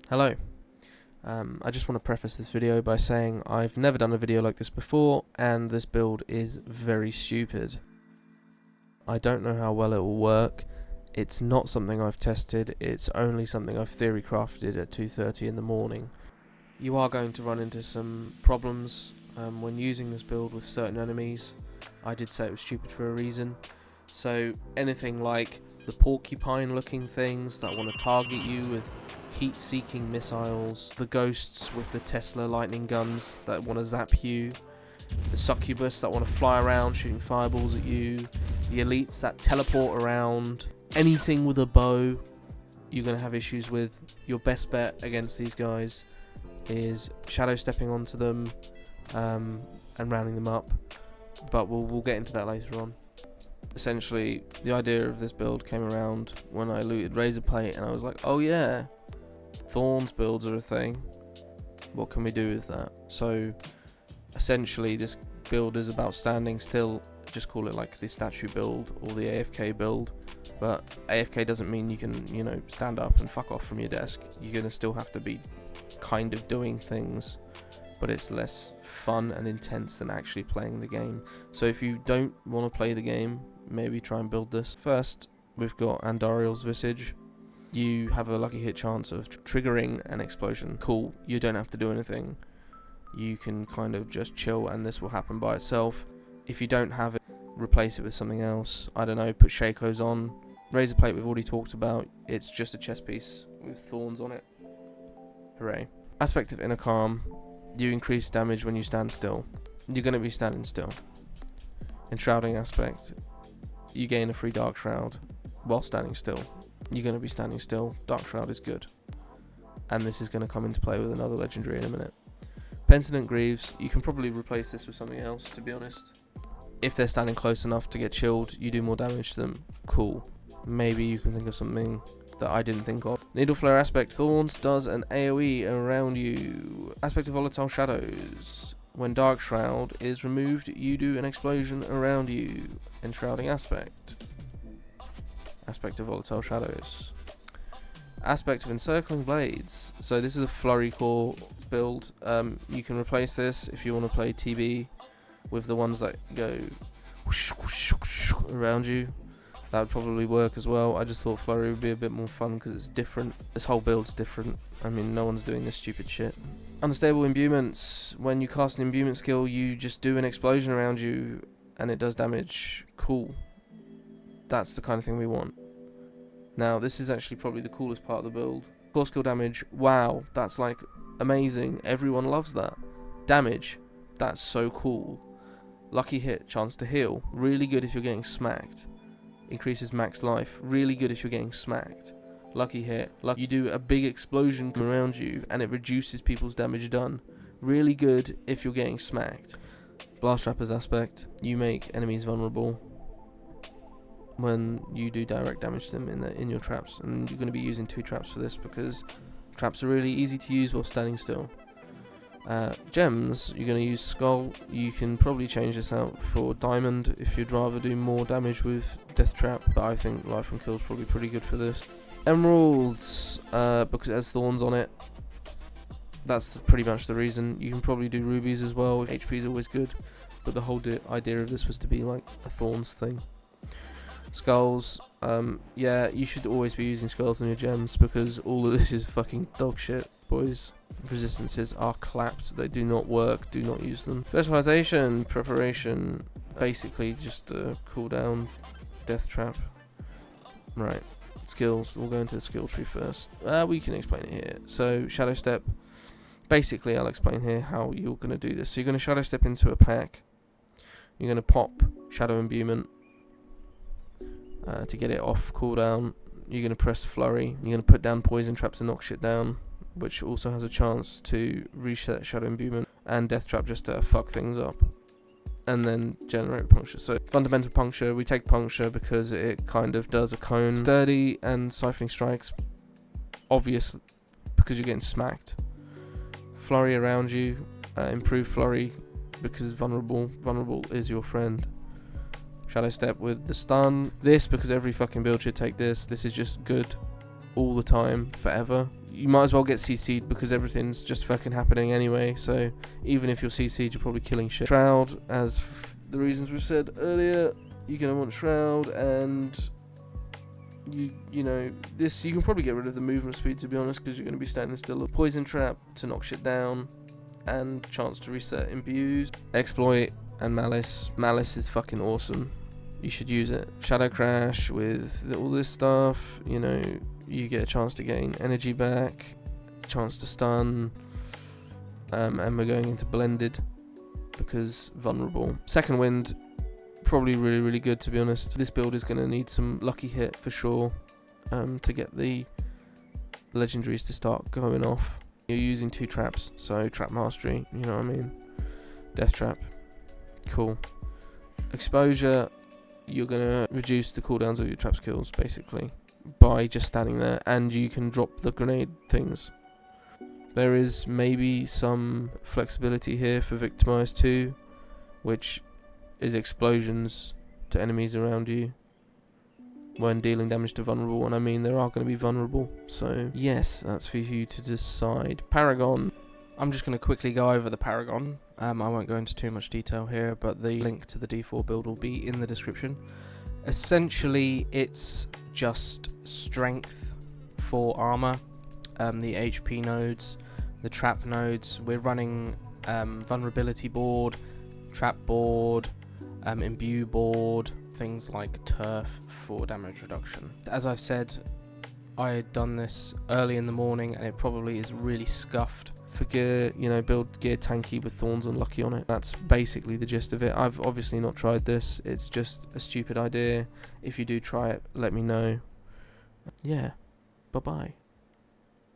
Hello. I just want to preface this video by saying I've never done a video like this before, and this build is very stupid. I don't know how well it will work. It's not something I've tested, it's only something I've theory crafted at 2:30 in the morning. You are going to run into some problems when using this build with certain enemies. I did say it was stupid for a reason. So anything like the porcupine looking things that want to target you with heat-seeking missiles, the ghosts with the Tesla lightning guns that want to zap you, the succubus that want to fly around shooting fireballs at you, the elites that teleport around, anything with a bow you're going to have issues with. Your best bet against these guys is shadow stepping onto them and rounding them up, but we'll get into that later on. Essentially, the idea of this build came around when I looted Razor Plate, and I was like, oh yeah, Thorns builds are a thing. What can we do with that? So essentially this build is about standing still. Just call it like the statue build or the AFK build, but AFK doesn't mean you can, you know, stand up and fuck off from your desk. You're gonna still have to be kind of doing things, but it's less fun and intense than actually playing the game. So if you don't want to play the game, maybe try and build this. First, we've got Andariel's Visage. You have a lucky hit chance of triggering an explosion. Cool, you don't have to do anything. You can kind of just chill and this will happen by itself. If you don't have it, replace it with something else. I don't know, put Shakos on. Razor Plate we've already talked about. It's just a chest piece with thorns on it. Hooray. Aspect of Inner Calm. You increase damage when you stand still. You're going to be standing still. Enshrouding Aspect. You gain a free Dark Shroud while standing still. You're going to be standing still. Dark Shroud is good. And this is going to come into play with another legendary in a minute. Penitent Greaves. You can probably replace this with something else, to be honest. If they're standing close enough to get chilled, you do more damage to them. Cool. Maybe you can think of something that I didn't think of. Needle Flare Aspect Thorns does an AoE around you. Aspect of Volatile Shadows. When Dark Shroud is removed, you do an explosion around you. Enshrouding Aspect. Aspect of Volatile Shadows. Aspect of Encircling Blades. So this is a flurry core build. You can replace this if you want to play TB with the ones that go whoosh, whoosh, whoosh, around you. That would probably work as well. I just thought flurry would be a bit more fun because it's different. This whole build's different. I mean, no one's doing this stupid shit. Unstable imbuements. When you cast an imbuement skill, you just do an explosion around you and it does damage. Cool. That's the kind of thing we want. Now, this is actually probably the coolest part of the build. Core skill damage. Wow, that's like amazing. Everyone loves that. Damage. That's so cool. Lucky hit. Chance to heal. Really good if you're getting smacked. Increases max life. Really good if you're getting smacked. Lucky hit. You do a big explosion around you and it reduces people's damage done. Really good if you're getting smacked. Blast Rapper's Aspect. You make enemies vulnerable when you do direct damage to them in your traps, and you're going to be using 2 traps for this because traps are really easy to use while standing still. Gems, you're going to use Skull. You can probably change this out for Diamond if you'd rather do more damage with Death Trap, but I think Life and Kill is probably pretty good for this. Emeralds, because it has thorns on it. That's pretty much the reason. You can probably do rubies as well. HP is always good, but the whole idea of this was to be like a thorns thing. Skulls, yeah, you should always be using skulls on your gems because all of this is fucking dog shit, boys. Resistances are clapped, they do not work, do not use them. Specialization, preparation, basically just a cooldown, death trap. Right, skills, we'll go into the skill tree first. We can explain it here. So, Shadow Step, basically I'll explain here how you're going to do this. So you're going to Shadow Step into a pack, you're going to pop Shadow Imbuement, to get it off cooldown. You're going to press Flurry, you're going to put down poison traps and knock shit down, which also has a chance to reset Shadow Imbuement, and Death Trap just to fuck things up. And then generate Puncture. So Fundamental Puncture, we take Puncture because it kind of does a cone. Sturdy and Siphoning Strikes, obvious because you're getting smacked. Flurry around you, improve Flurry because vulnerable. Vulnerable is your friend. Shadow Step with the stun. This because every fucking build should take this. This is just good all the time, forever. you might as well get CC'd because everything's just fucking happening anyway. So even if you're CC'd, you're probably killing shit. Shroud, as the reasons we said earlier, you're gonna want Shroud, and you know, this, you can probably get rid of the movement speed, to be honest, because you're going to be standing still. A poison trap to knock shit down, and chance to reset imbues. Exploit and malice. Malice is fucking awesome. You should use it. Shadow crash with all this stuff, you know, you get a chance to gain energy back, chance to stun, and we're going into blended because vulnerable. Second wind, probably really good, to be honest. This build is going to need some lucky hit for sure to get the legendaries to start going off. You're using 2 traps, so trap mastery, you know what I mean. Death trap, cool. Exposure, you're going to reduce the cooldowns of your trap skills basically by just standing there, and you can drop the grenade things. There is maybe some flexibility here for Victimize 2, which is explosions to enemies around you when dealing damage to vulnerable, and I mean there are going to be vulnerable, so yes, that's for you to decide. Paragon, I'm just going to quickly go over the Paragon. I won't go into too much detail here, but the link to the D4 build will be in the description. Essentially it's just strength for armor, the HP nodes, the trap nodes. We're running vulnerability board, trap board, imbue board, things like turf for damage reduction. As I've said, I had done this early in the morning and it probably is really scuffed. For gear, you know, build gear tanky with Thorns and Lucky on it. That's basically the gist of it. I've obviously not tried this, it's just a stupid idea. If you do try it, let me know. Yeah, bye bye.